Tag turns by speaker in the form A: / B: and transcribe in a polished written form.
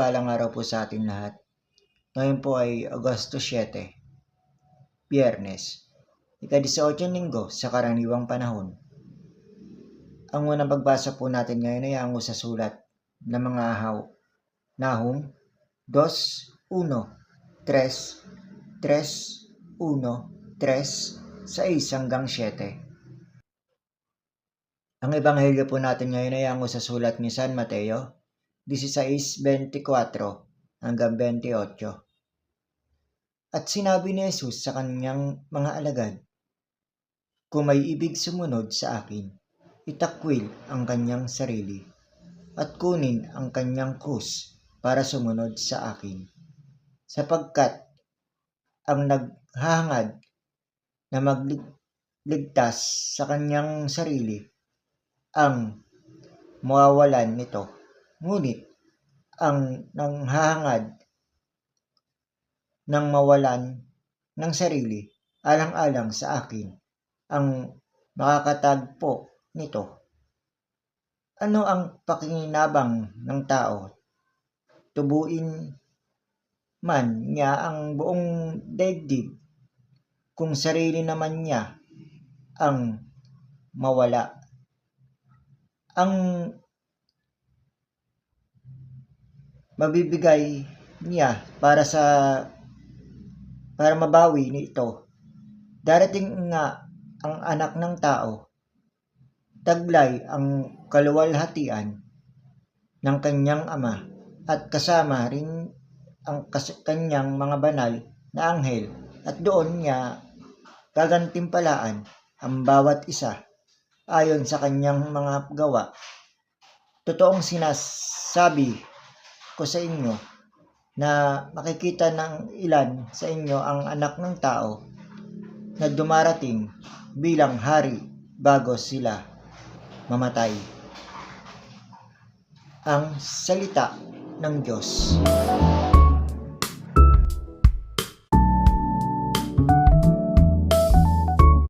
A: Mapagpalang araw po sa ating lahat. Ngayon po ay Agosto 7, Biyernes, ika-18 linggo sa karaniwang panahon. Ang unang pagbasa po natin ngayon ay ang sa sulat ng mga ahaw. Nahum 2:1, 3, 3, 1, 3, 6 hanggang 7. Ang ebanghelyo po natin ngayon ay ang sa sulat ni San Mateo 16:24 hanggang 28. At sinabi ni Jesus sa kanyang mga alagad, "Kung may ibig sumunod sa akin, itakwil ang kanyang sarili at kunin ang kanyang krus para sumunod sa akin. Sapagkat ang naghahangad na magligtas sa kanyang sarili ang mawawalan nito. Ngunit ang nanghahangad ng mawalan ng sarili alang-alang sa akin ang makakatagpo nito. Ano ang pakinabang ng tao? Tubuin man niya ang buong daigdig kung sarili naman niya ang mawala. Ang mabibigay niya para mabawi nito. Darating nga ang anak ng tao, taglay ang kaluwalhatian ng kanyang ama at kasama rin ang kanyang mga banal na anghel, at doon niya gagantimpalaan ang bawat isa ayon sa kanyang mga gawa. Totoong sinasabi ko sa inyo na makikita ng ilan sa inyo ang anak ng tao na dumarating bilang hari bago sila mamatay." Ang salita ng Diyos.